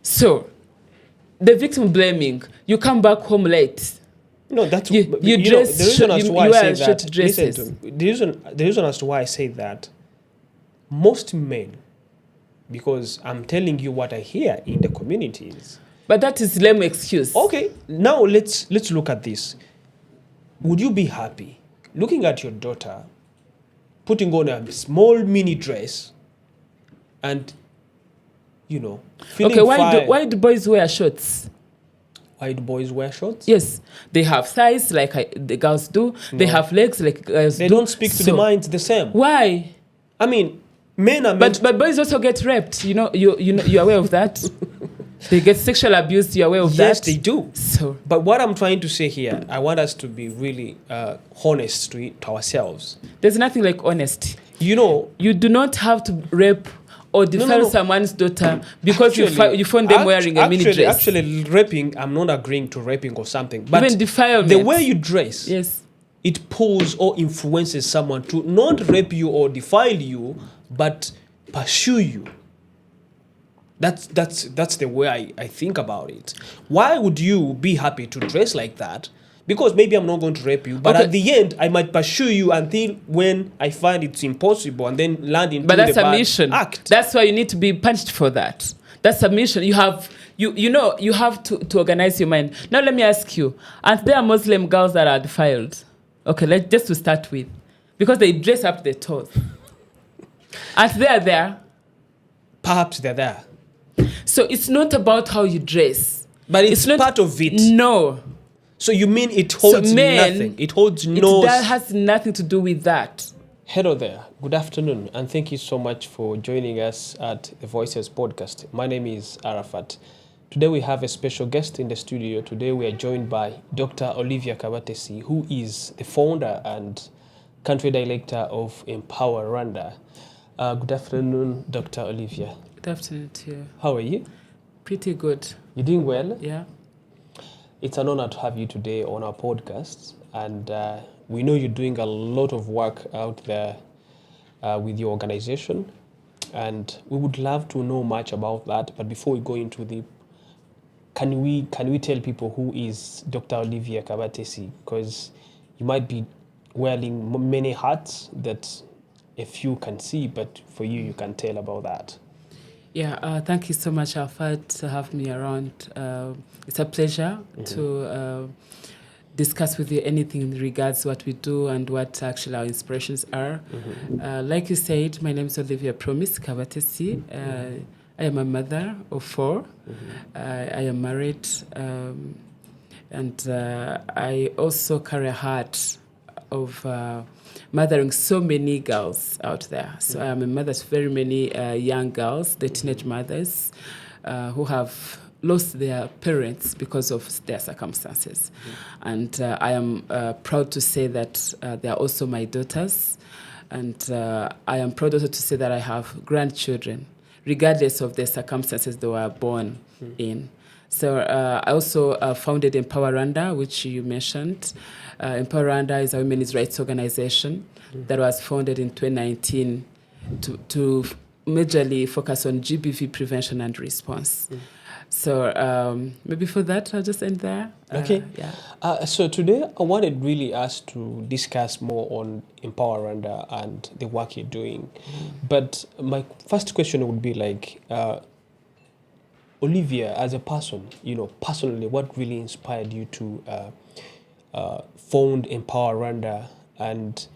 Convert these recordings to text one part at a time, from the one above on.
So, the victim blaming, you come back home late. No, that's you dress. The reason as to why I say that. Listen to me. The reason as to why I say that. Most men, because I'm telling you what I hear in the communities. But that is lame excuse. Okay, now let's look at this. Would you be happy looking at your daughter putting on a small mini dress and, feeling Okay, why do boys wear shorts? Why do boys wear shorts? Yes, they have thighs like the girls do. No. They have legs like girls do. They don't speak to the minds the same. Why? I mean, men are but boys also get raped. You're aware of that. They get sexual abuse. You're aware of that. Yes, they do. So, but what I'm trying to say here, I want us to be really honest to ourselves. There's nothing like honesty. You do not have to rape or defile someone's daughter because you found them wearing a mini dress. Actually, raping, I'm not agreeing to raping or something. But even defilement. The way you dress, yes, it pulls or influences someone to not rape you or defile you, but pursue you. That's the way I think about it. Why would you be happy to dress like that? Because maybe I'm not going to rape you, but at the end, I might pursue you until when I find it's impossible and then land into the bad mission. Act. That's why you need to be punished for that. That's a mission. You have to organize your mind. Now let me ask you, aren't there Muslim girls that are defiled? Okay, just to start with. Because they dress up their toes. Aren't they there? Perhaps they're there. So it's not about how you dress. But it's not part of it. No. So you mean it holds nothing? It holds no... That has nothing to do with that. Hello there. Good afternoon. And thank you so much for joining us at the Voices podcast. My name is Arafat. Today we have a special guest in the studio. Today we are joined by Dr. Olivia Kabatesi, who is the founder and country director of Empower Rwanda. Good afternoon, Dr. Olivia. Good afternoon to you. How are you? Pretty good. You doing well? Yeah. It's an honor to have you today on our podcast. And we know you're doing a lot of work out there with your organization. And we would love to know much about that. But before we go into can we tell people who is Dr. Olivia Kabatesi? Because you might be wearing many hats that a few can see, but for you can tell about that. Yeah, thank you so much, Alfred, to have me around. It's a pleasure to discuss with you anything in regards to what we do and what actually our inspirations are. Like you said, my name is Olivia Promise Kabatesi. I am a mother of 4. I am married, and I also carry a heart of mothering so many girls out there. So I am a mother to very many young girls, the teenage mothers, who have lost their parents because of their circumstances. And I am proud to say that they are also my daughters. And I am proud also to say that I have grandchildren, regardless of the circumstances they were born in. So I also founded Empower Rwanda, which you mentioned. Empower Rwanda is a women's rights organization that was founded in 2019 to majorly focus on GBV prevention and response. So maybe for that, I'll just end there. Okay. So today, I wanted really us to discuss more on Empower Rwanda and the work you're doing. But my first question would be like, Olivia, as a person, personally, what really inspired you to found Empower Rwanda, and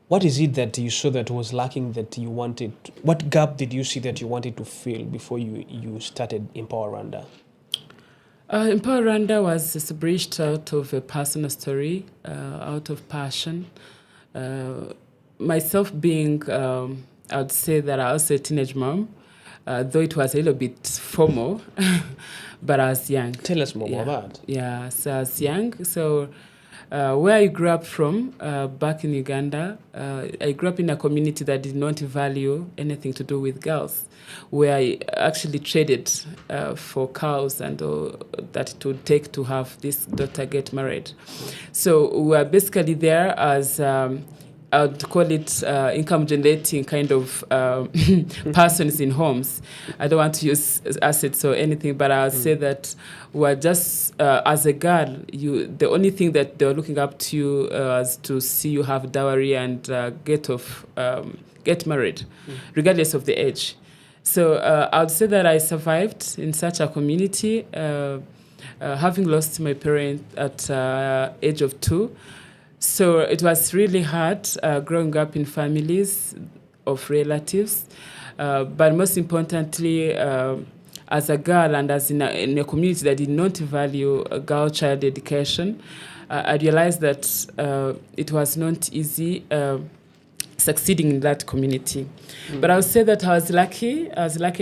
what is it that you saw that was lacking that you wanted? What gap did you see that you wanted to fill before you started Empower Rwanda? Empower Rwanda was established out of a personal story, out of passion. Myself being, I would say that I was a teenage mom. Though it was a little bit formal, but I was young. Tell us more about that. Yeah, so I was young. So where I grew up from, back in Uganda, I grew up in a community that did not value anything to do with girls, where I actually traded for cows and that it would take to have this daughter get married. So we were basically there as I'd call it income generating kind of persons in homes. I don't want to use assets or anything, but I'll say that we're just, as a girl, the only thing that they're looking up to you is to see you have dowry and get married, regardless of the age. So I would say that I survived in such a community, having lost my parent at age of 2. So it was really hard growing up in families of relatives. But most importantly, as a girl and as in a community that did not value girl-child education, I realized that it was not easy succeeding in that community. But I would say that I was lucky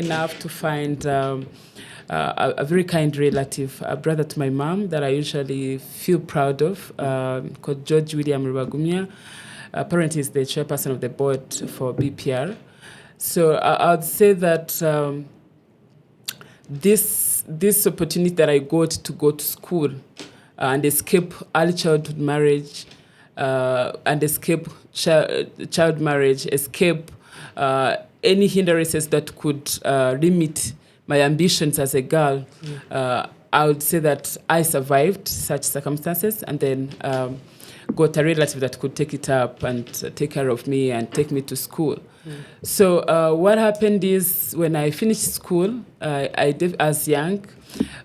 enough to find a very kind relative, a brother to my mom that I usually feel proud of, called George William Rubagumya. Apparently, he's the chairperson of the board for BPR. So I would say that this opportunity that I got to go to school and escape early childhood marriage, and escape child marriage, escape any hindrances that could limit my ambitions as a girl, I would say that I survived such circumstances and then got a relative that could take it up and take care of me and take me to school. So what happened is when I finished school, I did as young,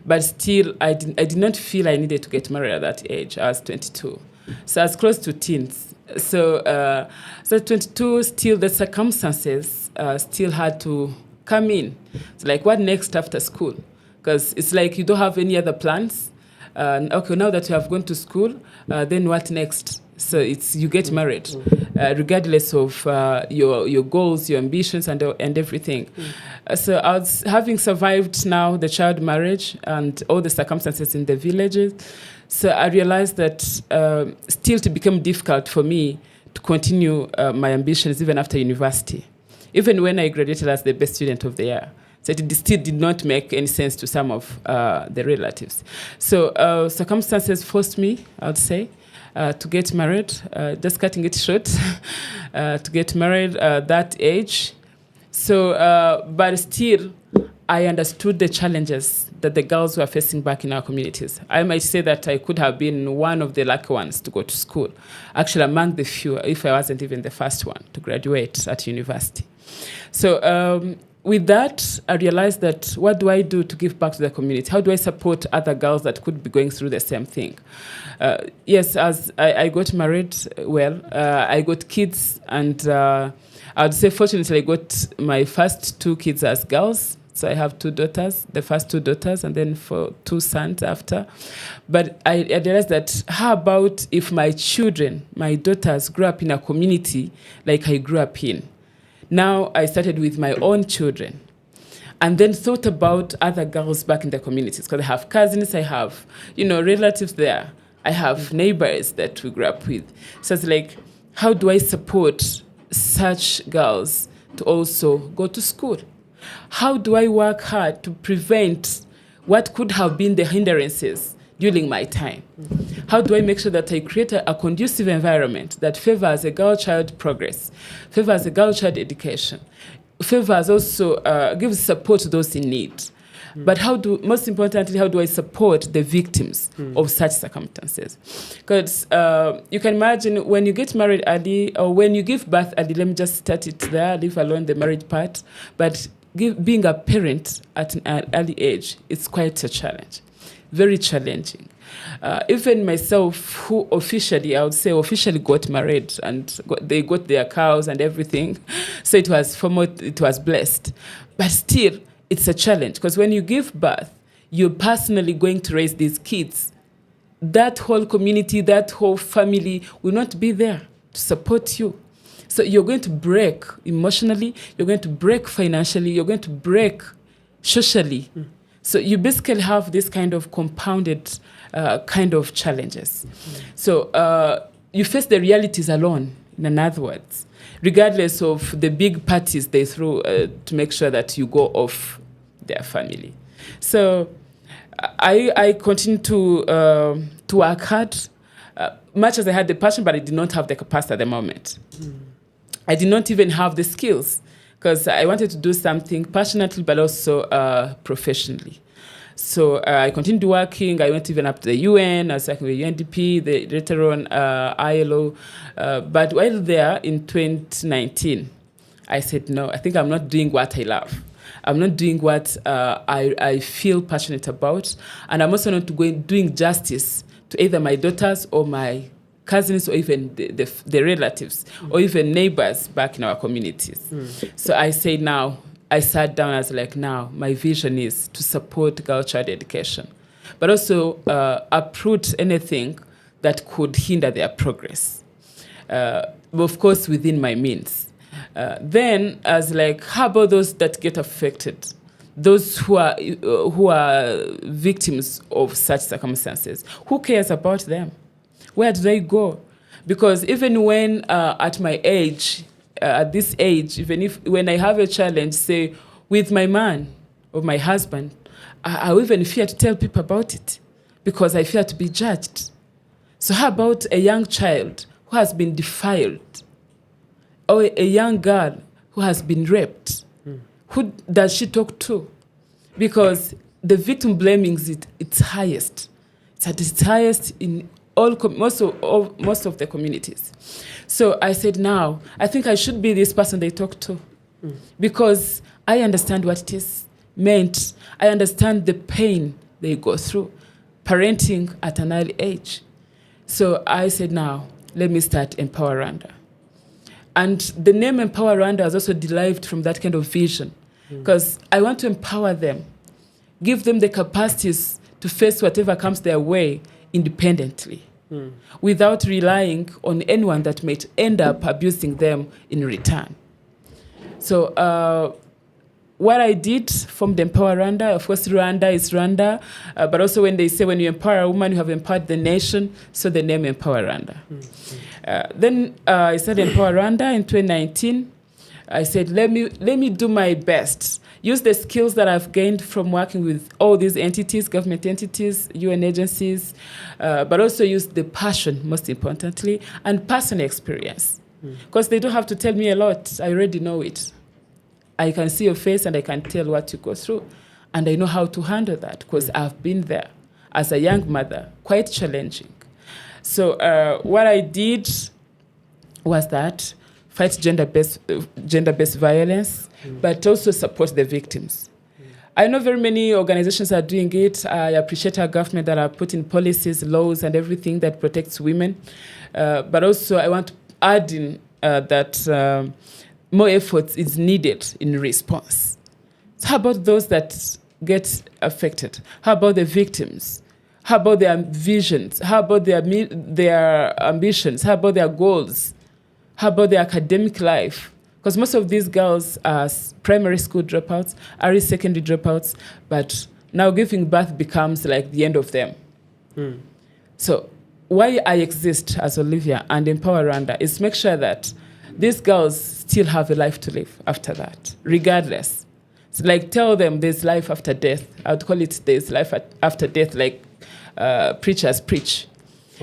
but still I did not feel I needed to get married at that age. I was 22. So I was close to teens. So 22, still the circumstances still had to come in. It's like, what next after school? Because it's like you don't have any other plans. Okay, now that you have gone to school, then what next? So it's you get married, regardless of your goals, your ambitions, and everything. So I was having survived now the child marriage and all the circumstances in the villages. So I realized that still to become difficult for me to continue my ambitions even after university, even when I graduated as the best student of the year. So it still did not make any sense to some of the relatives. So circumstances forced me, I would say, to get married, just cutting it short, to get married that age. So, but still, I understood the challenges that the girls were facing back in our communities. I might say that I could have been one of the lucky ones to go to school, actually among the few, if I wasn't even the first one to graduate at university. So with that, I realized that what do I do to give back to the community? How do I support other girls that could be going through the same thing? Yes, as I got married, I got kids, and I'd say fortunately I got my first 2 kids as girls. So I have 2 daughters, the first 2 daughters, and then for 2 sons after. But I realized that how about if my children, my daughters, grew up in a community like I grew up in? Now I started with my own children and then thought about other girls back in the communities, because I have cousins, I have, relatives there. I have neighbors that we grew up with. So it's like, how do I support such girls to also go to school? How do I work hard to prevent what could have been the hindrances during my time? How do I make sure that I create a conducive environment that favors a girl-child progress, favors a girl-child education, favors also, gives support to those in need? But most importantly, how do I support the victims of such circumstances? Because you can imagine when you get married early or when you give birth early, let me just start it there, leave alone the marriage part. But being a parent at an early age, it's quite a challenge, very challenging. Even myself, who officially got married and they got their cows and everything, so it was blessed. But still, it's a challenge, because when you give birth, you're personally going to raise these kids. That whole community, that whole family will not be there to support you. So you're going to break emotionally, you're going to break financially, you're going to break socially. So you basically have this kind of compounded kind of challenges. So you face the realities alone, in other words, regardless of the big parties they throw to make sure that you go off their family. So I continue to work hard. much as I had the passion, but I did not have the capacity at the moment. I did not even have the skills because I wanted to do something passionately, but also professionally. So I continued working. I went even up to the UN. I was working with UNDP, later on ILO. But while there in 2019, I said, no, I think I'm not doing what I love. I'm not doing what I feel passionate about. And I'm also not doing justice to either my daughters or my cousins or even the relatives or even neighbors back in our communities. So I say now, I sat down, I was like, now my vision is to support girl child education, but also uproot anything that could hinder their progress, of course within my means. Then I was like, how about those that get affected? Those who are victims of such circumstances. Who cares about them? Where do they go? Because even when at my age, at this age, even if when I have a challenge, say with my man or my husband, I even fear to tell people about it because I fear to be judged. So how about a young child who has been defiled or a young girl who has been raped? Who does she talk to? Because the victim blaming is its highest. It's at its highest in most of the communities. So I said, now, I think I should be this person they talk to because I understand what it is meant. I understand the pain they go through, parenting at an early age. So I said, now, let me start Empower Rwanda. And the name Empower Rwanda is also derived from that kind of vision because I want to empower them, give them the capacities to face whatever comes their way independently, without relying on anyone that might end up abusing them in return. So what I did from the Empower Rwanda, of course, Rwanda is Rwanda, but also when they say when you empower a woman, you have empowered the nation, so the name Empower Rwanda. Then I started Empower Rwanda in 2019. I said, let me do my best. Use the skills that I've gained from working with all these entities, government entities, UN agencies, but also use the passion, most importantly, and personal experience. Because they don't have to tell me a lot. I already know it. I can see your face and I can tell what you go through. And I know how to handle that because I've been there as a young mother, quite challenging. So what I did was that fight gender-based violence, but also support the victims. I know very many organizations are doing it. I appreciate our government that are putting policies, laws, and everything that protects women. But also I want to add in that more efforts is needed in response. So how about those that get affected? How about the victims? How about their visions? How about their ambitions? How about their goals? How about their academic life? Because most of these girls are primary school dropouts, early secondary dropouts, but now giving birth becomes like the end of them. So why I exist as Olivia and Empower Rwanda is make sure that these girls still have a life to live after that, regardless. It's like tell them there's life after death. I would call it there's life after death, like preachers preach.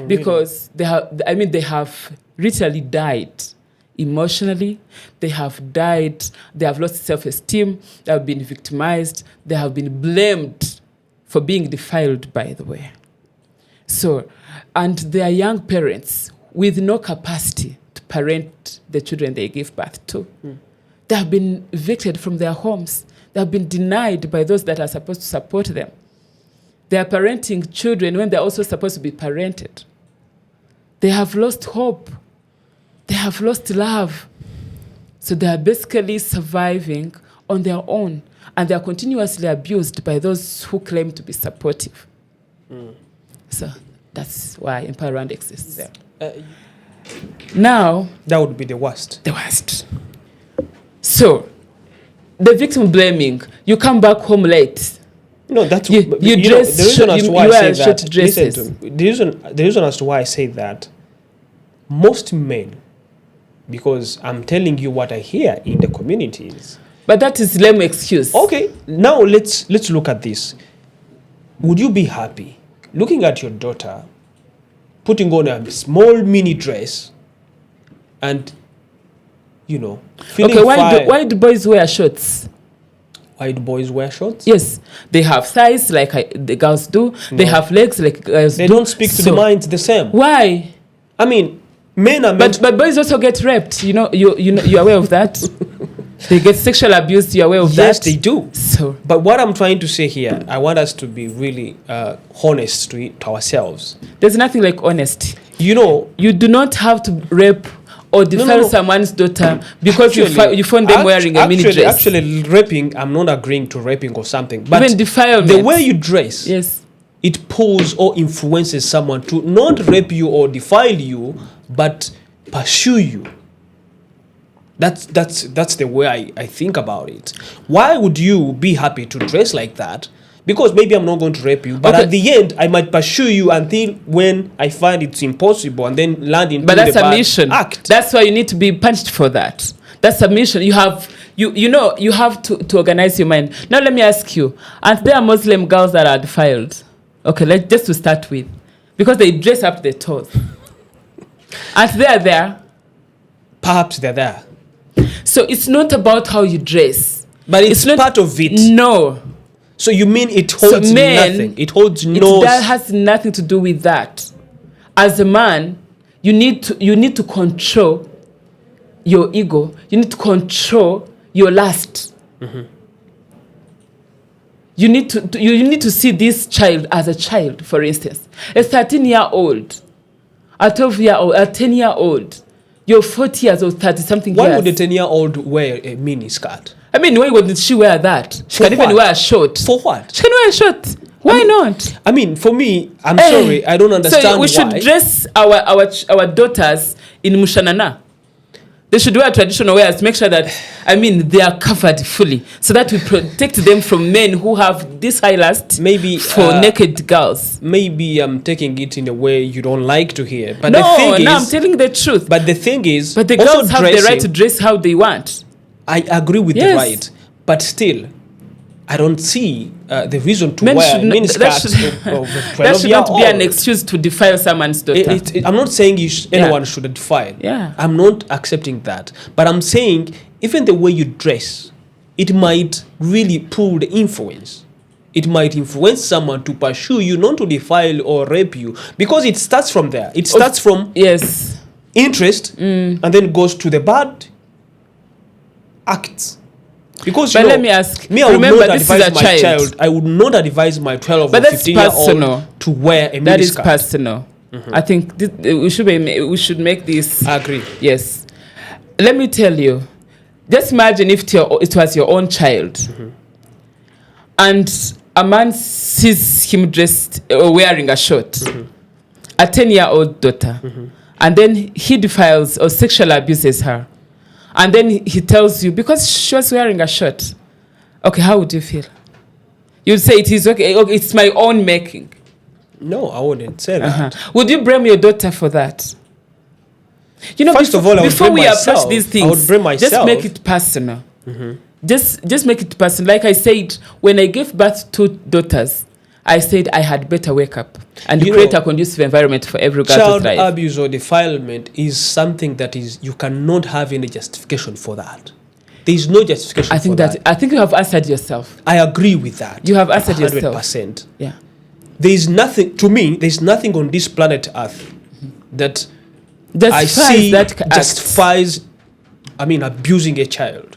Because they have literally died emotionally. They have died. They have lost self-esteem. They have been victimized. They have been blamed for being defiled, by the way. So, and they are young parents with no capacity to parent the children they give birth to. They have been evicted from their homes. They have been denied by those that are supposed to support them. They are parenting children when they're also supposed to be parented. They have lost hope. They have lost love. So they are basically surviving on their own, and they are continuously abused by those who claim to be supportive. So that's why Empower Rwanda exists there. Now, that would be the worst. The worst. So, the victim blaming, you come back home late. No, that's you dress. The reason as to why I say that. Dresses. The reason as to why I say that, most men, because I'm telling you what I hear in the communities. But that is lame excuse. Okay, now let's look at this. Would you be happy looking at your daughter putting on a small mini dress and, feeling Okay, fine. why do boys wear shorts? Why do boys wear shorts? Yes, they have thighs like the girls do. They have legs like girls They do. don't speak to the minds the same. Why? I mean, men are meant... But boys also get raped. You're aware of that? They get sexual abuse. You're aware of that? Yes, they do. So, but what I'm trying to say here, I want us to be really honest to ourselves. there's nothing like honesty. You do not have to rape or defile someone's daughter because you found them wearing a mini dress. Actually, raping, I'm not agreeing to raping or something. But even defilement. The way you dress, yes, it pulls or influences someone to not rape you or defile you, but pursue you. That's the way I think about it. Why would you be happy to dress like that? Because maybe I'm not going to rape you, but at the end, I might pursue you until when I find it's impossible and then land into the bad act. That's why you need to be punished for that. That's a mission. You have to organize your mind. Now let me ask you, aren't there Muslim girls that are defiled? Okay, just to start with. Because they dress up their toes. Aren't they there? Perhaps they're there. So it's not about how you dress. But it's not part of it. No. So you mean it holds nothing? It holds no... That has nothing to do with that. As a man, you need to control your ego. You need to control your lust. Mm-hmm. You need to see this child as a child, for instance. A 13-year-old, a 12-year-old, a 10-year-old. You're 40 years old, 30-something years. Why would a 10-year-old wear a mini skirt? I mean, why wouldn't she wear that? She can even wear a short. For what? She can wear a short. Why not? I mean, for me, I'm sorry, I don't understand why. So we should dress our daughters in mushanana. They should wear traditional wears to make sure that, they are covered fully, so that we protect them from men who have this high lust for naked girls. Maybe I'm taking it in a way you don't like to hear. But I'm telling the truth. But the thing is... But the girls have the right to dress how they want. I agree with the right. But still, I don't see the reason to wear miniskirts of 12 That should not be an excuse to defile someone's daughter. I'm not saying anyone should defile. Yeah. I'm not accepting that. But I'm saying even the way you dress, it might really pull the influence. It might influence someone to pursue you, not to defile or rape you. Because it starts from there. It starts from interest and then goes to the bad acts. Because let me ask. Me, I would not advise my child. I would not advise my 12 or 15-year-old to wear a miniskirt. That is personal. Mm-hmm. I think we should make this. I agree. Yes. Let me tell you. Just imagine if it was your own child, and a man sees him dressed or wearing a short, a 10-year-old daughter, and then he defiles or sexually abuses her. And then he tells you, because she was wearing a shirt, okay, how would you feel? You'd say it is okay, it's my own making. No, I wouldn't say that. Would you blame your daughter for that? First of all, I would before blame we myself. approach these things, I would blame myself. Just make it personal. Just make it personal. Like I said, when I gave birth to daughters, I said I had better wake up and create a conducive environment for every girl to thrive. Child abuse or defilement is something that you cannot have any justification for that. There is no justification for that. I think you have answered yourself. I agree with that. You have answered 100%. yourself. 100%. Yeah. There is nothing, to me, there is nothing on this planet Earth that justifies abusing a child.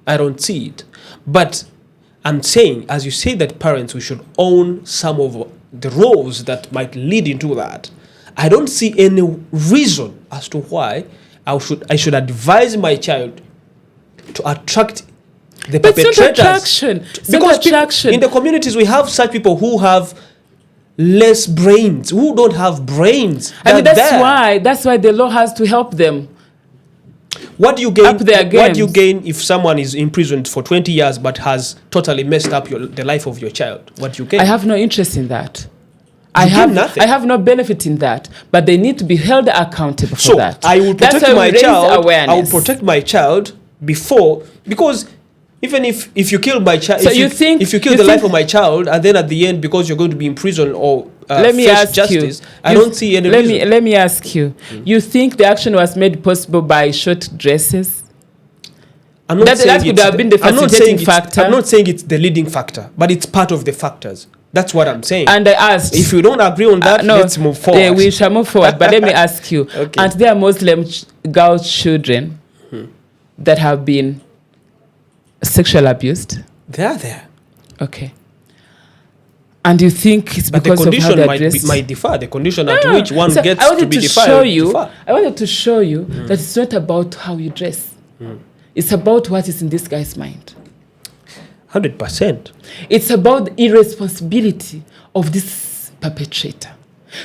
I don't see it. But I'm saying, as you say that parents, we should own some of the roles that might lead into that. I don't see any reason as to why I should advise my child to attract the perpetrators. It's not attraction. In the communities, we have such people who have less brains, who don't have brains. That's why the law has to help them. What do you gain? What do you gain if someone is imprisoned for 20 years but has totally messed up the life of your child? What do you gain? I have no interest in that. I have no benefit in that, but they need to be held accountable for that. I will protect my child. I will protect my child because Even if you kill my child, So if you kill the life of my child, and then at the end, because you're going to be in prison or let me face ask justice, you. I don't see any reason. Let me ask you. You think the action was made possible by short dresses? I'm not saying that could have been the facilitating factor. I'm not saying it's the leading factor, but it's part of the factors. That's what I'm saying. And I asked, if you don't agree on that, no, let's move forward. We shall move forward. But let me ask you: Okay. aren't there Muslim girl children that have been sexually abused? They are there. Okay. And you think it's But the because of how condition they're dressed? might differ. The condition at which one So gets I wanted to be to defined show you. differ. I wanted to show you that it's not about how you dress. It's about what is in this guy's mind. 100%. It's about the irresponsibility of this perpetrator.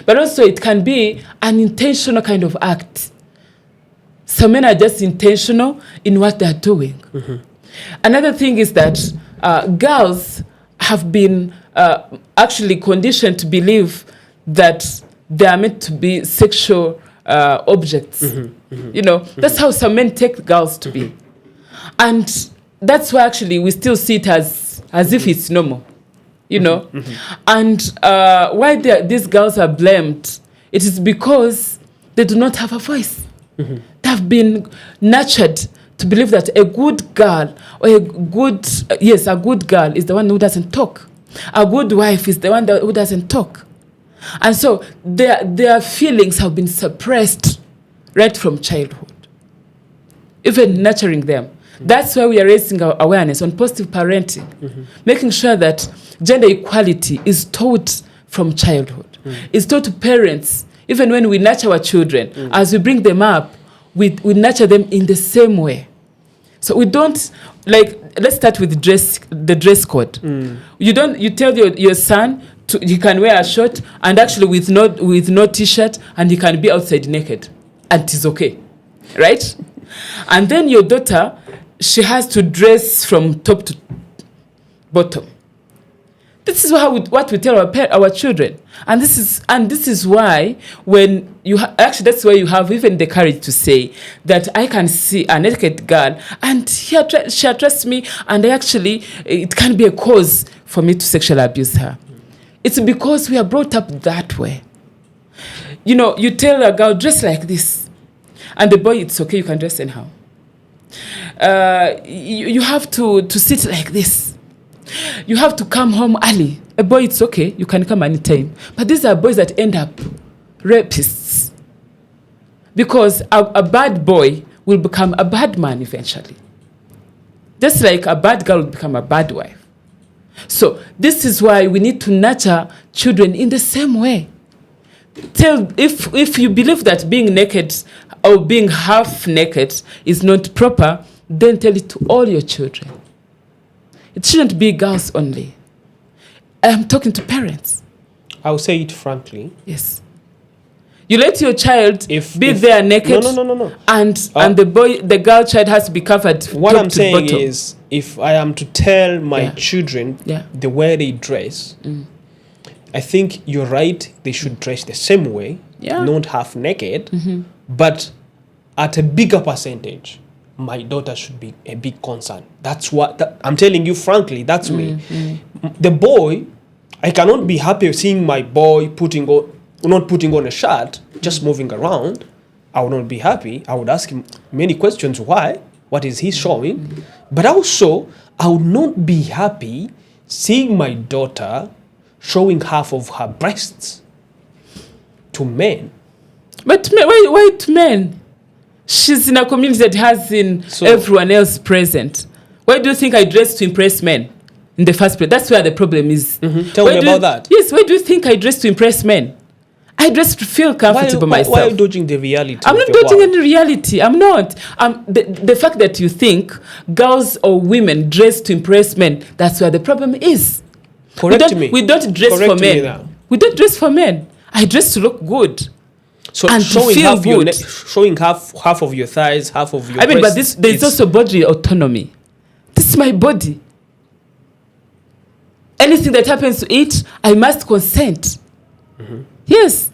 But also it can be an intentional kind of act. Some men are just intentional in what they're doing. Another thing is that girls have been actually conditioned to believe that they are meant to be sexual objects. You know, that's how some men take girls to be. And that's why actually we still see it as if it's normal, you know. And why these girls are blamed, it is because they do not have a voice. They have been nurtured to believe that a good girl or a good girl is the one who doesn't talk. A good wife is the one who doesn't talk. And so their feelings have been suppressed right from childhood, even nurturing them. That's why we are raising our awareness on positive parenting, making sure that gender equality is taught from childhood. It's taught to parents, even when we nurture our children. As we bring them up, we nurture them in the same way. So we don't, let's start with the dress code. You tell your son he can wear a short and actually with no t-shirt, and he can be outside naked, and it's okay, right? And then your daughter, she has to dress from top to bottom. This is what we tell our children, and this is why when that's why you have even the courage to say that I can see a naked girl and she attracts me, and it can be a cause for me to sexually abuse her. It's because we are brought up that way. You know, you tell a girl dress like this, and the boy, it's okay, you can dress anyhow. You have to sit like this. You have to come home early. A boy, it's okay, you can come anytime. But these are boys that end up rapists. Because a bad boy will become a bad man eventually. Just like a bad girl will become a bad wife. So this is why we need to nurture children in the same way. If you believe that being naked or being half naked is not proper, then tell it to all your children. It shouldn't be girls only. I'm talking to parents. I'll say it frankly. Yes. You let your child be there naked. No. And the girl child has to be covered. What I'm saying bottom. is, if I am to tell my children the way they dress, I think you're right. They should dress the same way, not half naked, but at a bigger percentage. My daughter should be a big concern. That's what I'm telling you frankly. That's me. The boy, I cannot be happy seeing my boy not putting on a shirt, just moving around. I would not be happy. I would ask him many questions. Why? What is he showing? But also, I would not be happy seeing my daughter showing half of her breasts to men. But why to men? She's in a community that has everyone else present. Why do you think I dress to impress men in the first place? That's where the problem is. Tell me about that. Yes, why do you think I dress to impress men? I dress to feel comfortable myself. Why are you dodging the reality? I'm not dodging any reality. I'm not. The fact that you think girls or women dress to impress men, that's where the problem is. Correct me. We don't dress for men. We don't dress for men. I dress to look good. So and showing to feel good. Showing half of your thighs, half of your breasts. But there's also body autonomy. This is my body. Anything that happens to it, I must consent. Yes,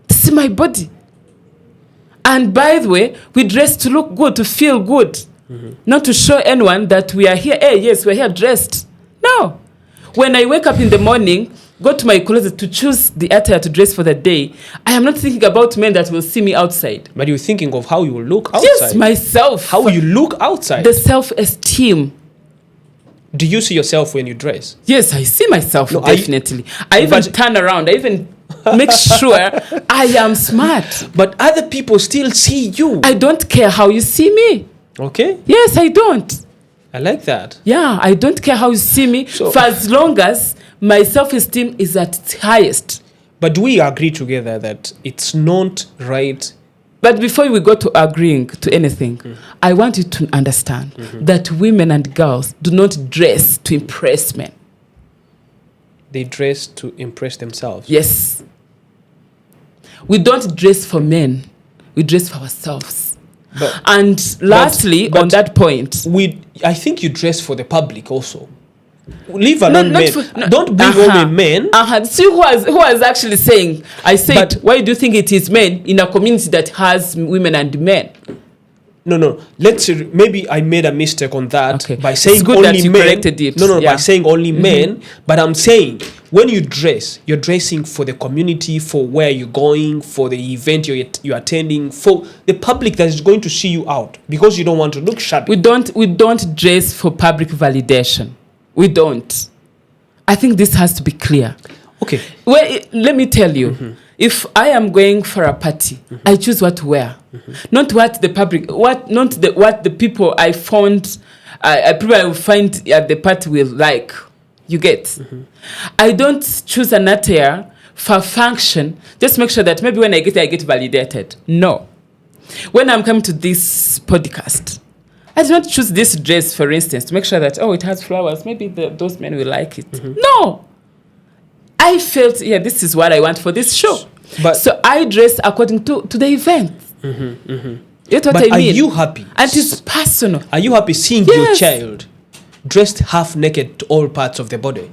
this is my body. And by the way, we dress to look good, to feel good. Not to show anyone that we are here. Hey, yes, we're here dressed. No. When I wake up in the morning, go to my closet to choose the attire to dress for the day, I am not thinking about men that will see me outside. But you're thinking of how you will look outside. Yes, myself. How you look outside. The self-esteem. Do you see yourself when you dress? Yes, I see myself, No, definitely. I even turn around. I even make sure I am smart. But other people still see you. I don't care how you see me. Okay. Yes, I don't. I like that. Yeah, I don't care how you see me for as long as my self-esteem is at its highest. But do we agree together that it's not right? But before we go to agreeing to anything, I want you to understand that women and girls do not dress to impress men. They dress to impress themselves. Yes. We don't dress for men. We dress for ourselves. And lastly, on that point, I think you dress for the public also. Leave alone men. Don't bring only men. See who was actually saying? I said, why do you think it is men in a community that has women and men? No. Maybe I made a mistake on that by saying it's good only that you men. corrected it. By saying only men. But I'm saying when you dress, you're dressing for the community, for where you're going, for the event you're attending, for the public that is going to see you out because you don't want to look shabby. We don't dress for public validation. We don't. I think this has to be clear. Okay. Well, let me tell you. If I am going for a party, I choose what to wear, not what the public, what the people I found, I probably will find at the party will like. You get? I don't choose an attire for function. Just make sure that maybe when I get validated. No. When I'm coming to this podcast, I did not choose this dress, for instance, to make sure that it has flowers. Maybe those men will like it. No. I felt, this is what I want for this show. So I dress according to the event. That's what I mean. Are you happy? And it's personal. Are you happy seeing your child dressed half naked to all parts of the body?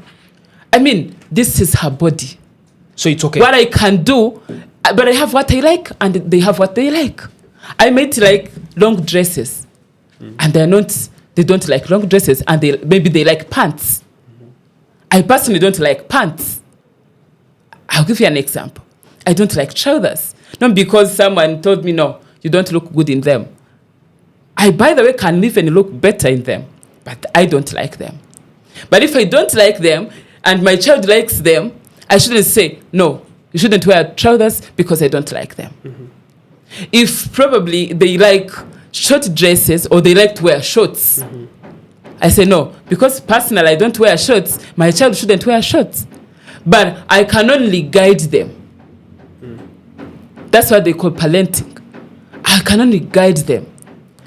I mean, this is her body. So it's okay. What I can do, but I have what I like and they have what they like. I made like long dresses and they don't like long dresses and maybe they like pants. I personally don't like pants. I'll give you an example. I don't like trousers. Not because someone told me, no, you don't look good in them. I, by the way, can even look better in them, but I don't like them. But if I don't like them and my child likes them, I shouldn't say, no, you shouldn't wear trousers because I don't like them. If probably they like short dresses or they like to wear shorts, I say, no, because personally I don't wear shorts, my child shouldn't wear shorts. But I can only guide them. That's what they call parenting. I can only guide them.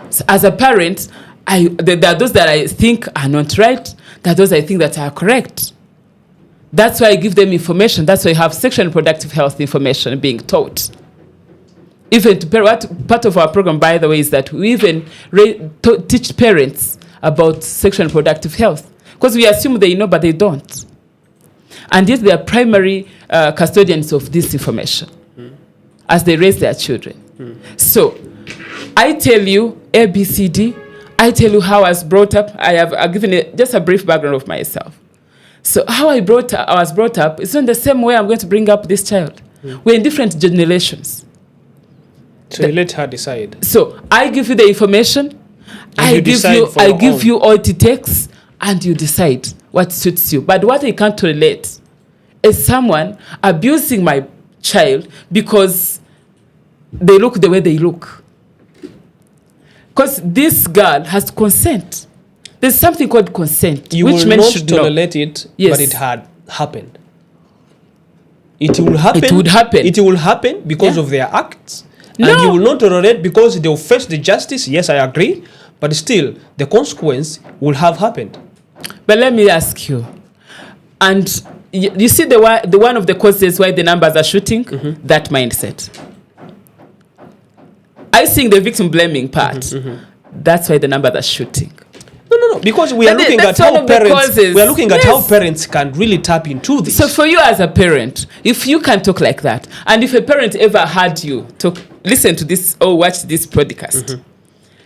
So as a parent, there are those that I think are not right. There are those I think that are correct. That's why I give them information. That's why I have sexual and reproductive health information being taught. Even part of our program, by the way, is that we even teach parents about sexual and reproductive health. Because we assume they know, but they don't. And yet they are primary custodians of this information as they raise their children. So I tell you A, B, C, D. I tell you how I was brought up. I've given just a brief background of myself. So how I was brought up is not the same way I'm going to bring up this child. We're in different generations. So you let her decide. So I give you the information. I give you all it takes, and you decide what suits you. But what I can't relate is someone abusing my child because they look the way they look. Because this girl has consent. There's something called consent, which men should know. You will not tolerate it, but it had happened. It will happen because of their acts. No. And you will not tolerate because they will face the justice. Yes, I agree. But still, the consequence will have happened. But let me ask you. And you see the one of the causes why the numbers are shooting? That mindset. I think the victim blaming part. That's why the numbers are shooting. No. Because we are looking at how parents can really tap into this. So for you as a parent, if you can talk like that, and if a parent ever had you listen to this or watch this podcast,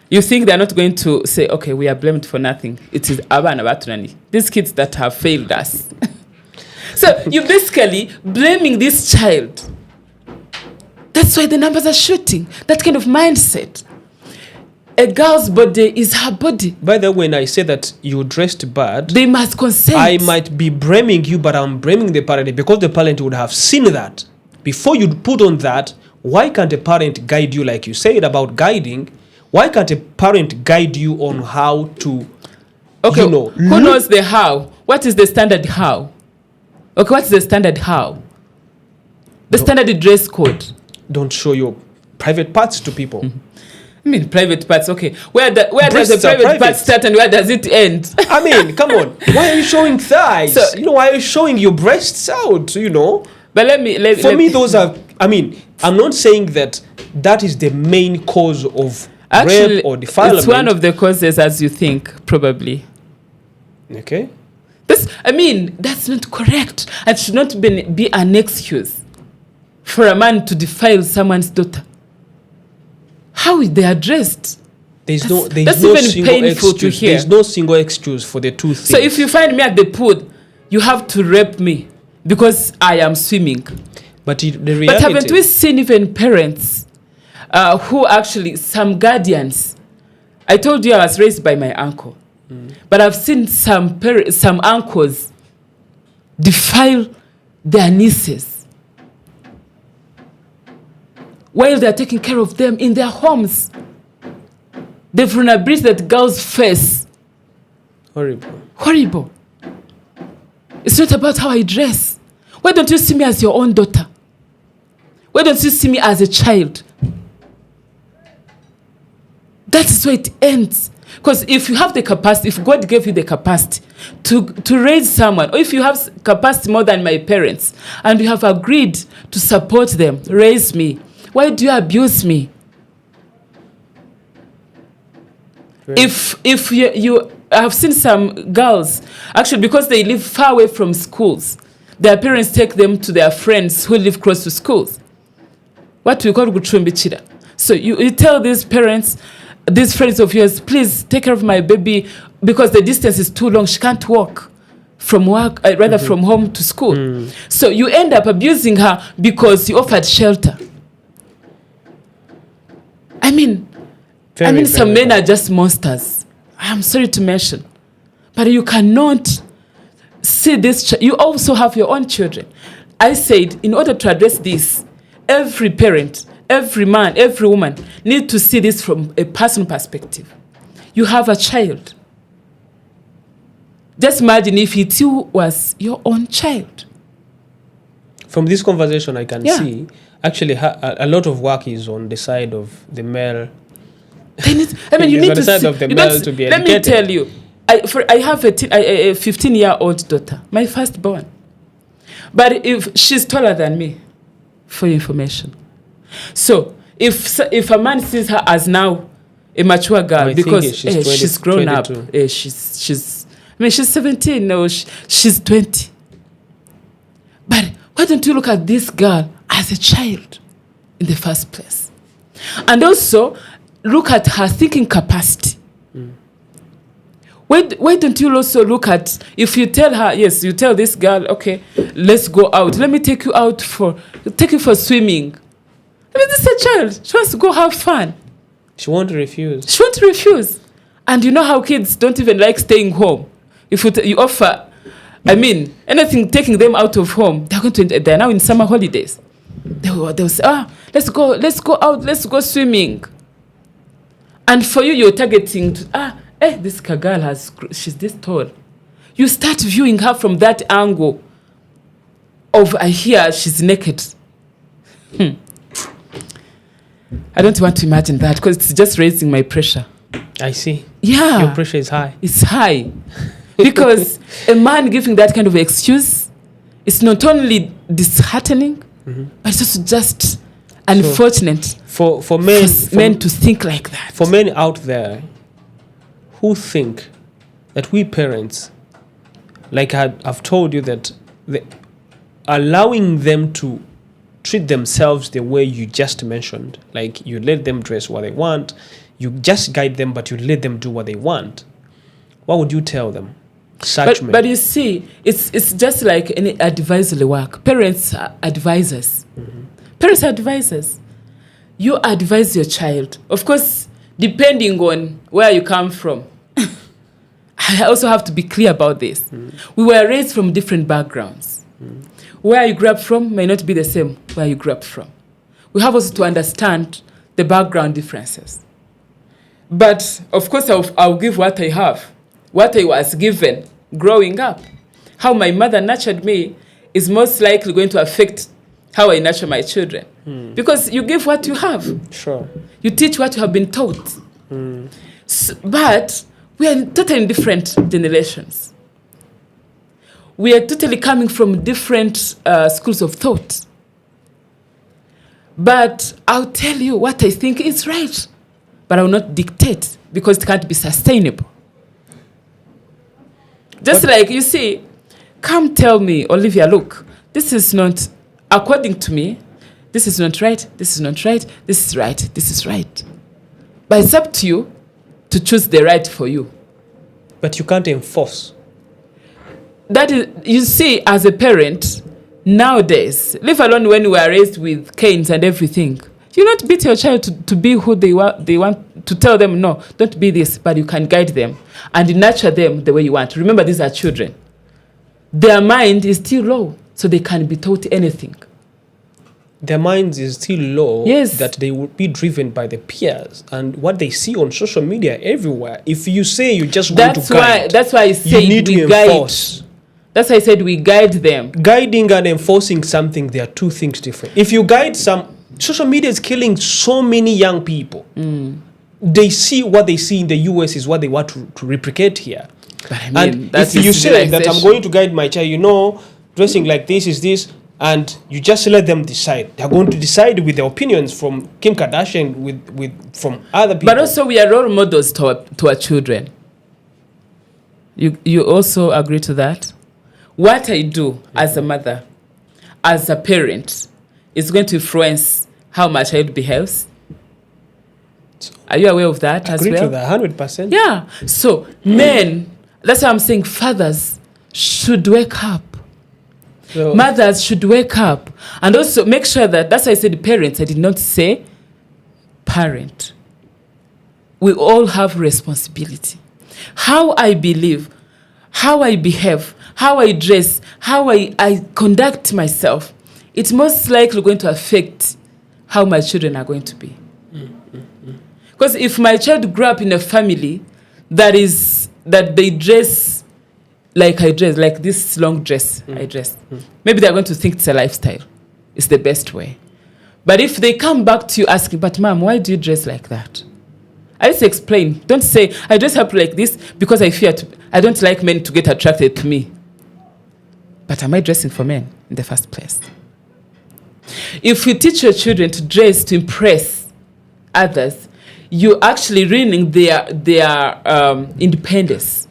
You think they're not going to say, okay, we are blamed for nothing. It is Abana Batunani. These kids that have failed us. So you're basically blaming this child. That's why the numbers are shooting. That kind of mindset. A girl's body is her body. By the way, when I say that you dressed bad, they must consent. I might be blaming you, but I'm blaming the parent because the parent would have seen that. Before you put on that, why can't a parent guide you like you said about guiding? Why can't a parent guide you on how to, okay, who knows the how? What is the standard how? Okay, what's the standard how? The standard dress code. Don't show your private parts to people. Mm-hmm. I mean, private parts, okay. Where does the private part start and where does it end? I mean, come on. Why are you showing thighs? So, why are you showing your breasts out, But let me those are, I'm not saying that is the main cause of rape or defilement. It's one of the causes as you think, probably. Okay. That's not correct. It should not be an excuse for a man to defile someone's daughter. How is they addressed? That's even painful to hear. There's no single excuse for the two things. So if you find me at the pool, you have to rape me because I am swimming. But the reality... But haven't we seen even parents who actually, some guardians, I told you I was raised by my uncle, but I've seen some uncles defile their nieces while they're taking care of them in their homes. The vulnerability that girls face. Horrible. It's not about how I dress. Why don't you see me as your own daughter? Why don't you see me as a child? That is where it ends. Because if you have the capacity, if God gave you the capacity to raise someone, or if you have capacity more than my parents, and you have agreed to support them, raise me, why do you abuse me? Right. If you have seen some girls, actually because they live far away from schools, their parents take them to their friends who live close to schools. What we call guchumbichira. So you tell these parents, these friends of yours, please take care of my baby because the distance is too long. She can't walk from work, from home to school. So you end up abusing her because you offered shelter. Some men are just monsters. I'm sorry to mention. But you cannot see this. You also have your own children. I said, in order to address this, every parent, every man, every woman need to see this from a personal perspective. You have a child. Just imagine if it was your own child. From this conversation, I can see, actually, a lot of work is on the side of the male. You need to see. Let me tell you, I have a 15-year-old daughter, my firstborn. But if she's taller than me, for your information. So if a man sees her as now a mature girl, because she's grown 22. Up, she's 17. No, she's 20. But why don't you look at this girl as a child in the first place? And also look at her thinking capacity. Why don't you also look at, if you tell her, yes, you tell this girl, okay, let's go out. Let me take you for swimming. This is a child. She wants to go have fun. She won't refuse. And you know how kids don't even like staying home. If you offer, anything taking them out of home, they're now in summer holidays. They'll say, let's go out, let's go swimming. And for you, you're targeting this girl she's this tall. You start viewing her from that angle of, I hear she's naked. I don't want to imagine that because it's just raising my pressure. I see. Yeah. Your pressure is high. It's high. Because a man giving that kind of excuse is not only disheartening, but it's also just unfortunate for men to think like that. For men out there who think that we parents, like I've told you, that allowing them to treat themselves the way you just mentioned, like you let them dress what they want, you just guide them, but you let them do what they want, what would you tell them? Such men. But you see, it's just like any advisory work. Parents are advisors. Parents are advisors. You advise your child. Of course, depending on where you come from. I also have to be clear about this. We were raised from different backgrounds. Where you grew up from may not be the same where you grew up from. We have also to understand the background differences. But of course, I'll give what I have, what I was given growing up. How my mother nurtured me is most likely going to affect how I nurture my children. Because you give what you have. Sure. You teach what you have been taught. But we are totally different generations. We are totally coming from different schools of thought. But I'll tell you what I think is right. But I will not dictate because it can't be sustainable. Just like, you see, come tell me, Olivia, look, this is not, according to me, this is not right, this is not right, this is right, this is right. But it's up to you to choose the right for you. But you can't enforce. That is, you see, as a parent, nowadays, leave alone when we are raised with canes and everything, you not beat your child to be who they want, to tell them, no, don't be this, but you can guide them and nurture them the way you want. Remember, these are children. Their mind is still low, so they can be taught anything. Their minds is still low, yes, that they will be driven by the peers and what they see on social media everywhere. If you say you just want to guide, that's why I say you need to enforce. That's why I said we guide them. Guiding and enforcing something, they are two things different. If you guide social media is killing so many young people. They see what they see in the US is what they want to replicate here. But I mean, and if you say that I'm going to guide my child, dressing like this is this, and you just let them decide. They're going to decide with their opinions from Kim Kardashian, from other people. But also we are role models to our children. You also agree to that? What I do as a mother, as a parent, is going to influence how my child behaves. Are you aware of that as well? Agree to that, 100%. Yeah. So men, that's why I'm saying fathers should wake up. So, mothers should wake up. And also make sure that's why I said parents. I did not say parent. We all have responsibility. How I believe, how I behave, how I dress, how I conduct myself, it's most likely going to affect how my children are going to be. Because if my child grew up in a family that they dress like I dress, like this long dress I dress, maybe they're going to think it's a lifestyle. It's the best way. But if they come back to you asking, but mom, why do you dress like that? I just explain. Don't say, I dress up like this because I don't like men to get attracted to me. But am I dressing for men in the first place? If you teach your children to dress to impress others, you're actually ruining their independence.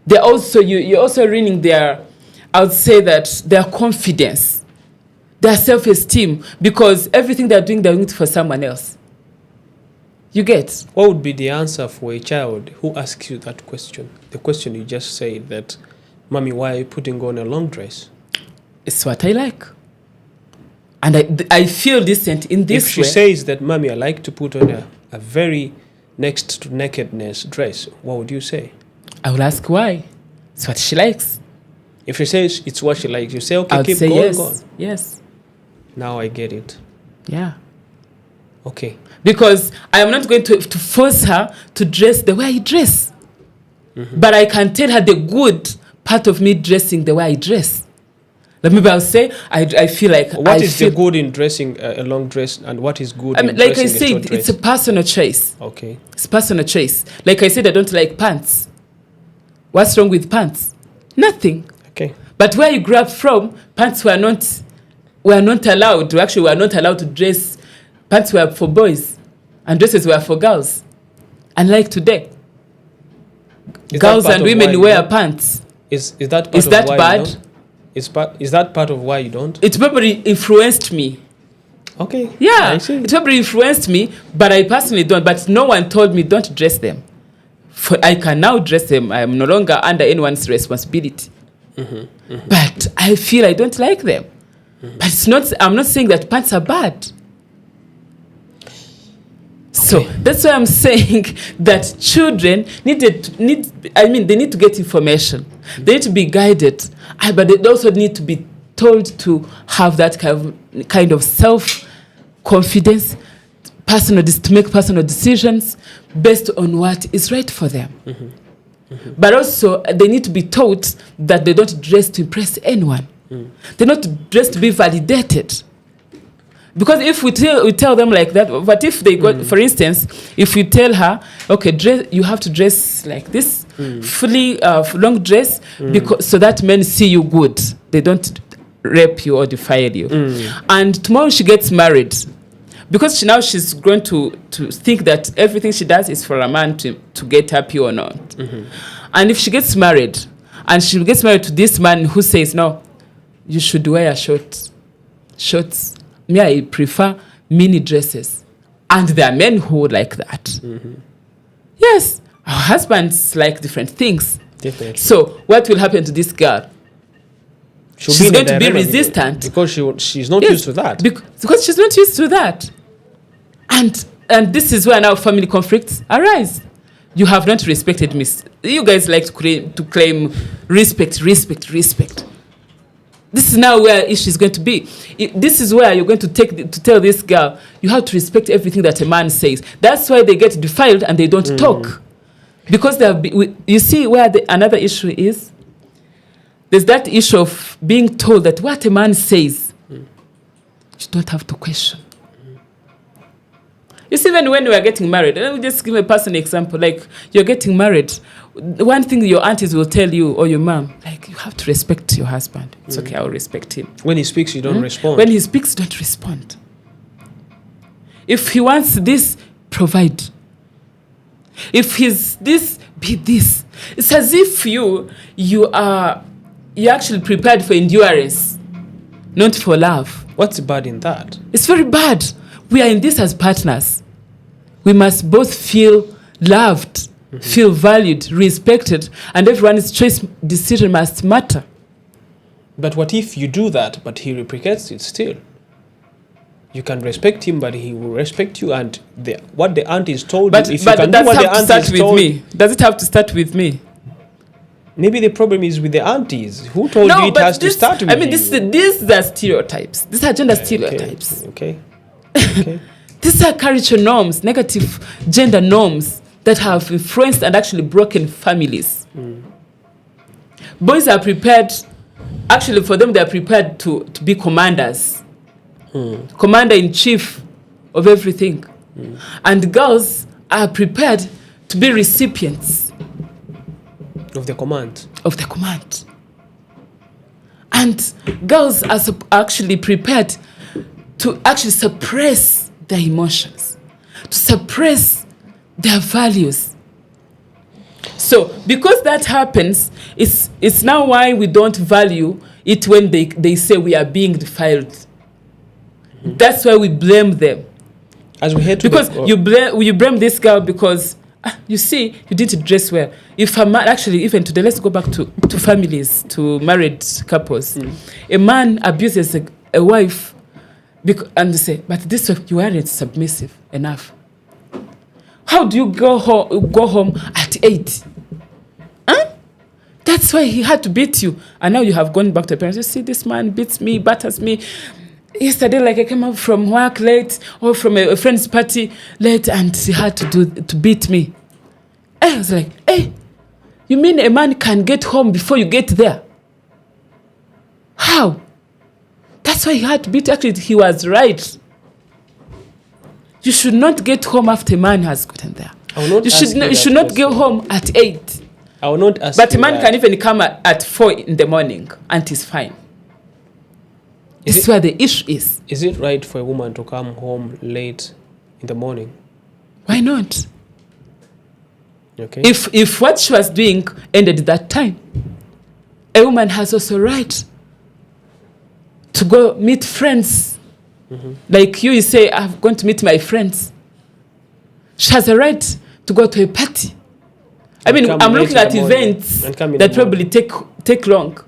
You're also ruining their, I would say that their confidence, their self-esteem, because everything they're doing it for someone else. You get? What would be the answer for a child who asks you that question? The question you just said that, Mommy, why are you putting on a long dress? It's what I like. And I feel decent in this way. If she says that, Mommy, I like to put on a very next to nakedness dress, what would you say? I will ask why. It's what she likes. If she says it's what she likes, you say, okay, I'll keep say going, yes. go on. Yes. Now I get it. Yeah. Okay. Because I am not going to force her to dress the way I dress. But I can tell her the good part of me dressing the way I dress. Like maybe I'll say, I feel like... What is the good in dressing a long dress and what is good in like dressing I said, a short dress? it's a personal choice. Okay. It's personal choice. Like I said, I don't like pants. What's wrong with pants? Nothing. Okay. But where you grew up from, pants were not allowed. Actually, we were not allowed to dress. Pants were for boys and dresses were for girls. Unlike today. Girls and women wear pants. Is that part is of that why bad? You don't? Is that part of why you don't? It probably influenced me. Okay. Yeah, I see. it probably influenced me, but I personally don't. But no one told me don't dress them. I can now dress them. I am no longer under anyone's responsibility. But I feel I don't like them. But it's not. I'm not saying that pants are bad. So that's why I'm saying that children they need to get information. They need to be guided, but they also need to be told to have that kind of self-confidence, to make personal decisions based on what is right for them. But also, they need to be taught that they don't dress to impress anyone. They're not dressed to be validated. Because if we tell them like that, but if they got, for instance, if you tell her, okay, you have to dress like this, fully long dress, because so that men see you good, they don't rape you or defile you. And tomorrow she gets married, because she's going to think that everything she does is for a man to get happy or not. And if she gets married, and she gets married to this man who says, no, you should wear shorts. Me, I prefer mini dresses. And there are men who like that. Yes, our husbands like different things. Definitely. So what will happen to this girl? She's going to be resistant. Because she's not used to that. Because she's not used to that. And this is where now family conflicts arise. You have not respected me. You guys like to claim respect. This is now where issue is going to be. This is where you're going to tell this girl, you have to respect everything that a man says. That's why they get defiled and they don't talk. Because you see where another issue is? There's that issue of being told that what a man says, you don't have to question. You see, even when we are getting married, let me just give a personal example. Like, you're getting married. One thing your aunties will tell you, or your mom, like, you have to respect your husband. It's okay, I'll respect him. When he speaks, you don't respond. When he speaks, don't respond. If he wants this, provide. If he's this, be this. It's as if you're actually prepared for endurance, not for love. What's bad in that? It's very bad. We are in this as partners. We must both feel loved, feel valued, respected, and everyone's choice decision must matter. But what if you do that, but he replicates it still? You can respect him, but he will respect you, and what the aunties told you, if you can do what the aunties told you. Does it have to start with me? Maybe the problem is with the aunties. Who told you it has to start with you? These are stereotypes. These are gender stereotypes. Okay. These are cultural norms, negative gender norms that have influenced and actually broken families. Boys are prepared, actually for them, they are prepared to be commanders. Commander-in-chief of everything. And girls are prepared to be recipients. Of the command. And girls are actually prepared to actually suppress their emotions, to suppress their values. So because that happens, it's now why we don't value it when they say we are being defiled. That's why we blame them. As we head to because you blame this girl because you see, you didn't dress well. If a man, actually, even today, let's go back to families, to married couples. A man abuses a wife, and they say, but this way you aren't submissive enough. How do you go home at 8? Huh? That's why he had to beat you. And now you have gone back to your parents. You see, this man beats me, batters me. Yesterday, like I came up from work late or from a friend's party late, and he had to beat me. I was like, hey, you mean a man can get home before you get there? How? That's why he had to beat. Actually, he was right. You should not get home after a man has gotten there. You should not go home at 8. I will not ask. But a man can even come at 4 in the morning and he's fine. This is where the issue is. Is it right for a woman to come home late in the morning? Why not? Okay. If what she was doing ended that time, a woman has also right to go meet friends Like you say, I'm going to meet my friends. She has a right to go to a party. I mean, I'm looking at events that probably take long.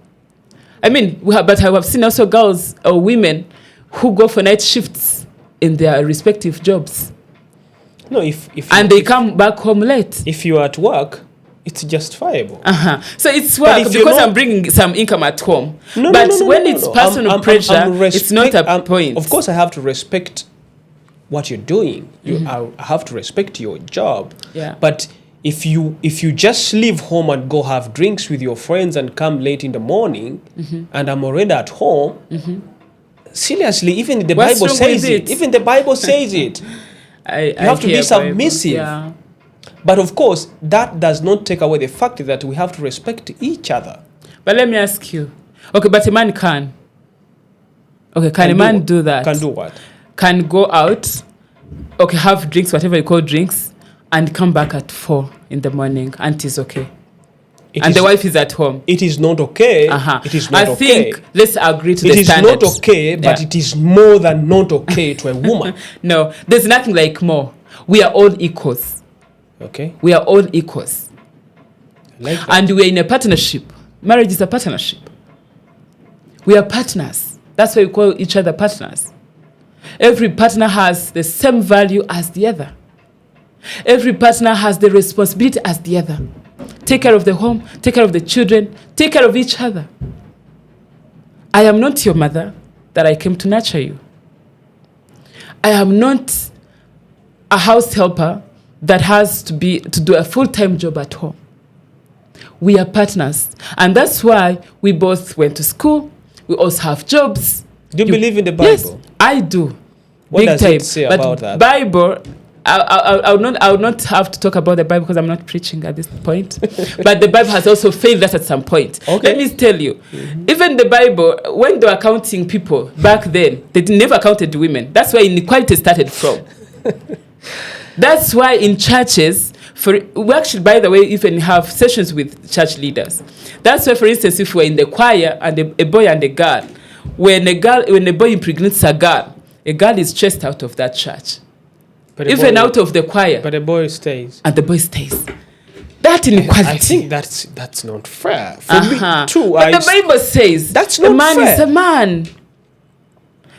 I mean, but I have seen also girls or women who go for night shifts in their respective jobs. No, if they come back home late. If you're at work, it's justifiable. So it's work because I'm bringing some income at home. When it's personal pressure, it's not a point. Of course, I have to respect what you're doing. I have to respect your job. Yeah. But if you just leave home and go have drinks with your friends and come late in the morning, and I'm already at home, seriously, even the Bible says it. Even the Bible says it. You have to be submissive. Yeah. But of course, that does not take away the fact that we have to respect each other. But let me ask you. Okay, but a man can. Okay, can a man do that? Can do what? Can go out, okay, have drinks, whatever you call drinks, and come back at 4 in the morning, and it's okay. The wife is at home. It is not okay. It is not okay. I think let's agree to the standard. It is not okay, but it is more than not okay to a woman. No, there's nothing like more. We are all equals. Okay. We are all equals. Like that. And we are in a partnership. Marriage is a partnership. We are partners. That's why we call each other partners. Every partner has the same value as the other. Every partner has the responsibility as the other. Take care of the home, take care of the children, take care of each other. I am not your mother that I came to nurture you. I am not a house helper that has to do a full-time job at home. We are partners. And that's why we both went to school. We also have jobs. Do you believe in the Bible? Yes, I do. What does it say about that? Bible, I would not have to talk about the Bible because I'm not preaching at this point. But the Bible has also failed us at some point. Okay. Let me tell you, even the Bible, when they were counting people back then, they never counted women. That's where inequality started from. That's why in churches, we actually, by the way, even have sessions with church leaders. That's why, for instance, if we're in the choir and a boy and a girl, when a boy impregnates a girl is chased out of that church. Even out of the choir. But the boy stays. And the boy stays. That inequality. I think that's not fair. For me too. But the Bible says that's not a man fair. is a man.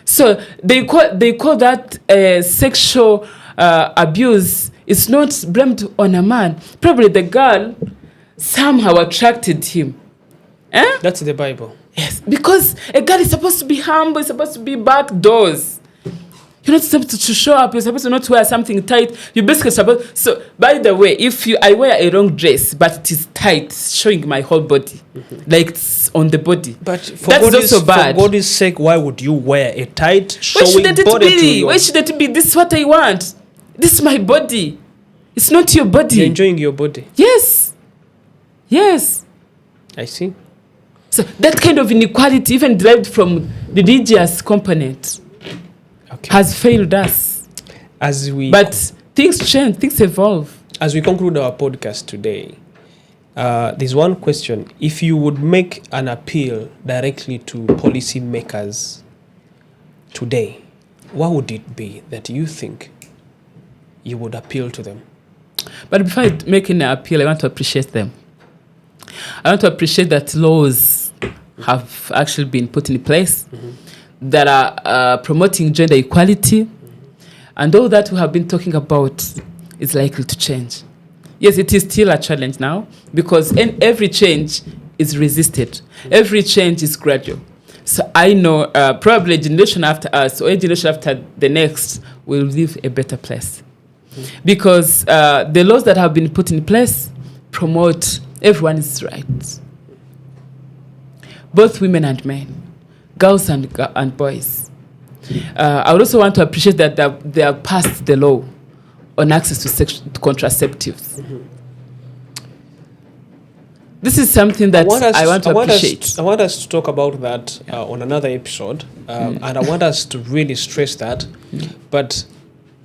So they call that sexual abuse. It's not blamed on a man. Probably the girl somehow attracted him. That's the Bible. Yes, because a girl is supposed to be humble, is supposed to be backdoors. You're not supposed to show up. You're supposed to not wear something tight. You're basically supposed. So, by the way, if I wear a wrong dress, but it is tight, showing my whole body, like it's on the body. But that's also bad. For God's sake, why would you wear a tight, showing body to your... Why should it be? This is what I want. This is my body. It's not your body. You're enjoying your body. Yes. Yes. I see. So that kind of inequality, even derived from the religious component, has failed us. But things change, things evolve. As we conclude our podcast today, there's one question. If you would make an appeal directly to policy makers today, what would it be that you think you would appeal to them? But before making an appeal, I want to appreciate them. I want to appreciate that laws have actually been put in place that are promoting gender equality, and all that we have been talking about is likely to change. Yes, it is still a challenge now because every change is resisted. Every change is gradual. So I know probably a generation after us or a generation after the next will live a better place. Because the laws that have been put in place promote everyone's rights. Both women and men, girls and boys. I would also want to appreciate that they have passed the law on access to contraceptives. This is something that I want to appreciate. I want us to talk about that on another episode, and I want us to really stress that. But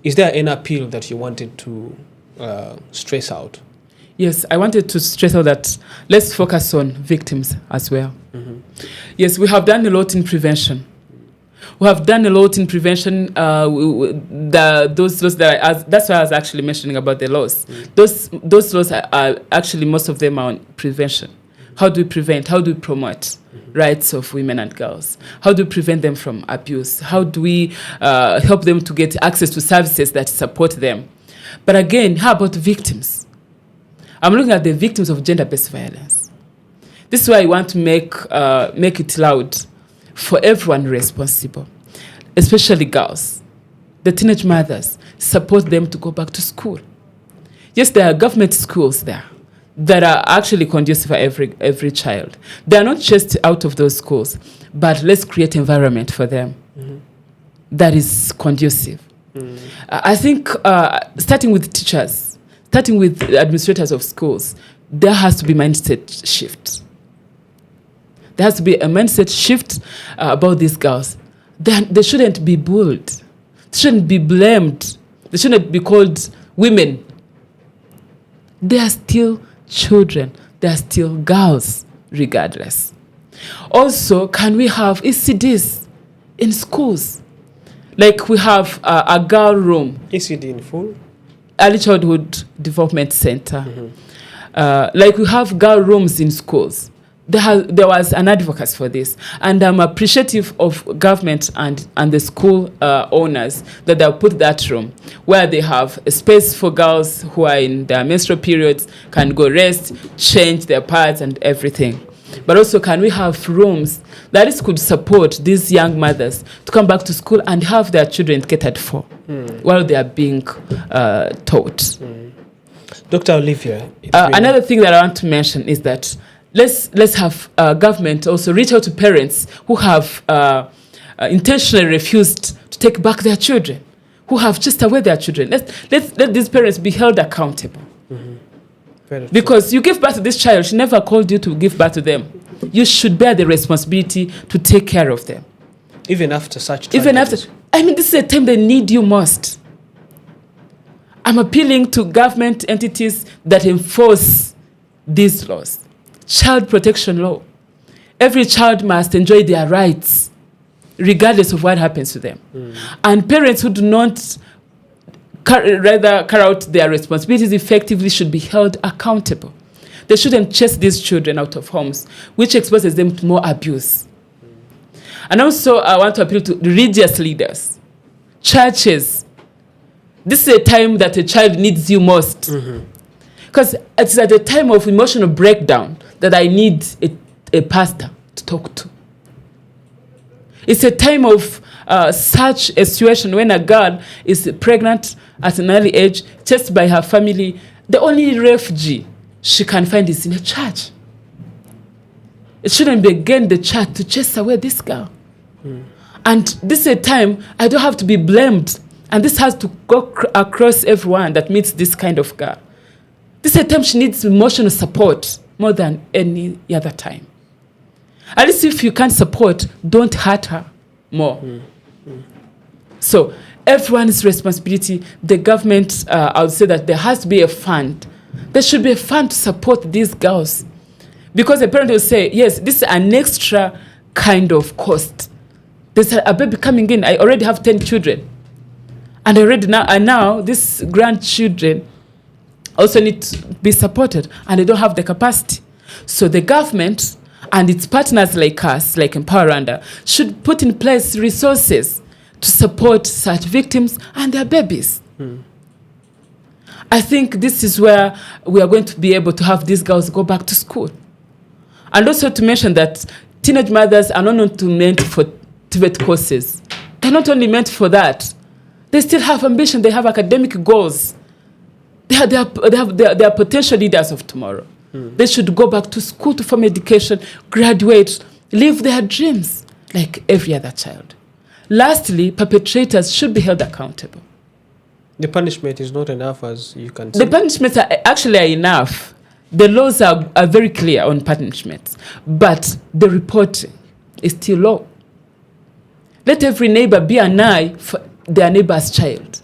is there an appeal that you wanted to stress out? Yes, I wanted to stress out that let's focus on victims as well. Yes, we have done a lot in prevention. We have done a lot in prevention. Those laws that's why I was actually mentioning about the laws. Those laws are actually, most of them are on prevention. How do we prevent? How do we promote rights of women and girls? How do we prevent them from abuse? How do we help them to get access to services that support them? But again, how about victims? I'm looking at the victims of gender-based violence. This is why I want to make it loud for everyone responsible, especially girls, the teenage mothers. Support them to go back to school. Yes, there are government schools there that are actually conducive for every child. They are not just out of those schools, but let's create environment for them that is conducive. I think starting with teachers, starting with administrators of schools, there has to be mindset shift. There has to be a mindset shift about these girls. They shouldn't be bullied. They shouldn't be blamed. They shouldn't be called women. They are still children. They are still girls, regardless. Also, can we have ECDs in schools? Like we have a girl room. ECD in full? Early Childhood Development Center. Like we have girl rooms in schools. There was an advocate for this, and I'm appreciative of government and the school owners that they'll put that room where they have a space for girls who are in their menstrual periods, can go rest, change their pads and everything. But also, can we have rooms that could support these young mothers to come back to school and have their children catered for while they are being taught? Dr. Olivia. Another thing that I want to mention is that let's have government also reach out to parents who have intentionally refused to take back their children, who have chased away their children. Let these parents be held accountable. Because you give birth to this child, she never called you to give birth to them. You should bear the responsibility to take care of them. Even after such tragedies. Even after, this is a time they need you most. I'm appealing to government entities that enforce these laws. Child protection law. Every child must enjoy their rights, regardless of what happens to them. And parents who do not carry out their responsibilities effectively should be held accountable. They shouldn't chase these children out of homes, which exposes them to more abuse. And also, I want to appeal to religious leaders, churches. This is a time that a child needs you most. Because it's at a time of emotional breakdown that I need a pastor to talk to. It's a time of such a situation when a girl is pregnant at an early age, chased by her family. The only refugee she can find is in a church. It shouldn't be again the church to chase away this girl. And this is a time I don't have to be blamed. And this has to go across everyone that meets this kind of girl. This is a time she needs emotional support more than any other time. At least if you can't support, don't hurt her more. So everyone's responsibility, the government, I would say that there has to be a fund. There should be a fund to support these girls. Because the parent will say, yes, this is an extra kind of cost. There's a baby coming in. I already have 10 children. And now these grandchildren also need to be supported, and they don't have the capacity. So the government and its partners like us, like Empower Rwanda, should put in place resources to support such victims and their babies. I think this is where we are going to be able to have these girls go back to school. And also to mention that teenage mothers are not only meant for TVET courses. They're not only meant for that. They still have ambition. They have academic goals. They are potential leaders of tomorrow. They should go back to school to form education, graduate, live their dreams like every other child. Lastly, perpetrators should be held accountable. The punishment is not enough, as you can see. The punishments are actually enough. The laws are very clear on punishments, but the reporting is still low. Let every neighbor be an eye for their neighbor's child.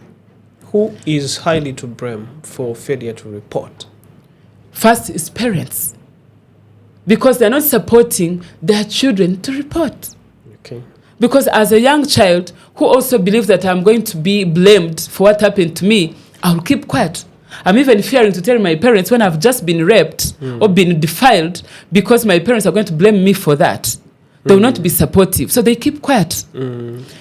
Who is highly to blame for failure to report? First is parents, because they're not supporting their children to report. Okay. Because as a young child who also believes that I'm going to be blamed for what happened to me, I'll keep quiet. I'm even fearing to tell my parents when I've just been raped or been defiled, because my parents are going to blame me for that. They will not be supportive. So they keep quiet.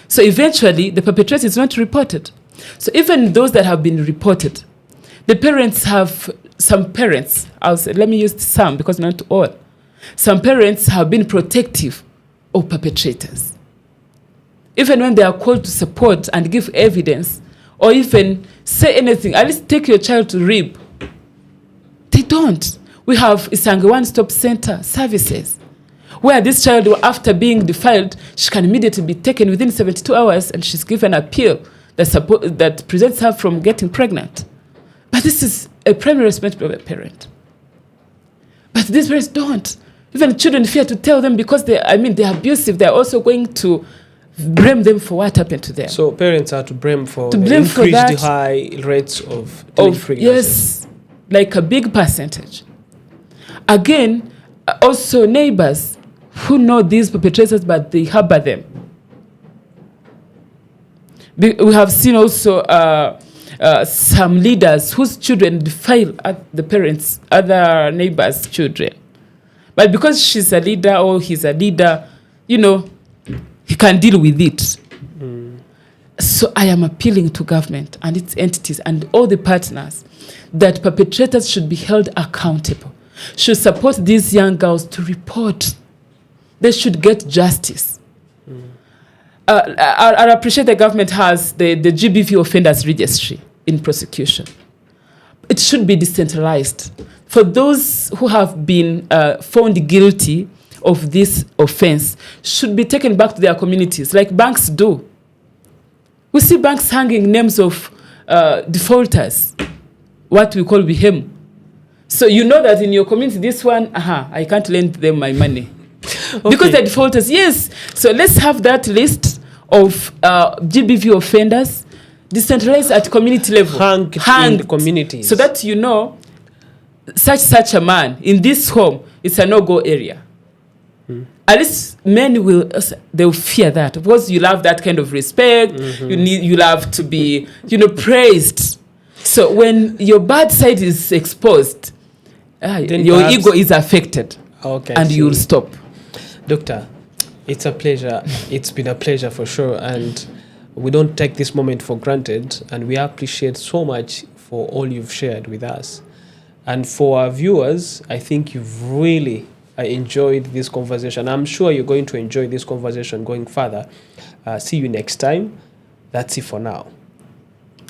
So eventually, the perpetrator is not reported. So even those that have been reported, the parents have, some parents, I'll say, let me use some because not all. Some parents have been protective of perpetrators. Even when they are called to support and give evidence, or even say anything, at least take your child to RIB. They don't. We have Isange One-Stop Center services, where this child, after being defiled, she can immediately be taken within 72 hours and she's given a pill that prevents her from getting pregnant. But this is a primary responsibility of a parent. But these parents don't. Even children fear to tell them because they're abusive. They're also going to blame them for what happened to them. So parents are to blame for the increased high rates of pregnancy. Yes, like a big percentage. Again, also neighbors who know these perpetrators but they harbor them. We have seen also some leaders whose children defile the parents, other neighbors' children. But because she's a leader or he's a leader, he can deal with it. So I am appealing to government and its entities and all the partners that perpetrators should be held accountable, should support these young girls to report. They should get justice. I appreciate the government has the GBV offenders registry in prosecution. It should be decentralized. For those who have been found guilty of this offense, should be taken back to their communities, like banks do. We see banks hanging names of defaulters, what we call BHEM. So you know that in your community, this one, I can't lend them my money. Okay. Because they're defaulters, yes. So let's have that list of GBV offenders decentralized at community level. Hanged in the communities. So that such a man in this home, it's a no-go area. At least men they'll fear that, because you love that kind of respect. You love to be praised. So when your bad side is exposed, your ego is affected. Okay, and you'll stop. Doctor, it's a pleasure. It's been a pleasure for sure, and we don't take this moment for granted, and we appreciate so much for all you've shared with us. And for our viewers, I think you've really enjoyed this conversation. I'm sure you're going to enjoy this conversation going further. See you next time. That's it for now.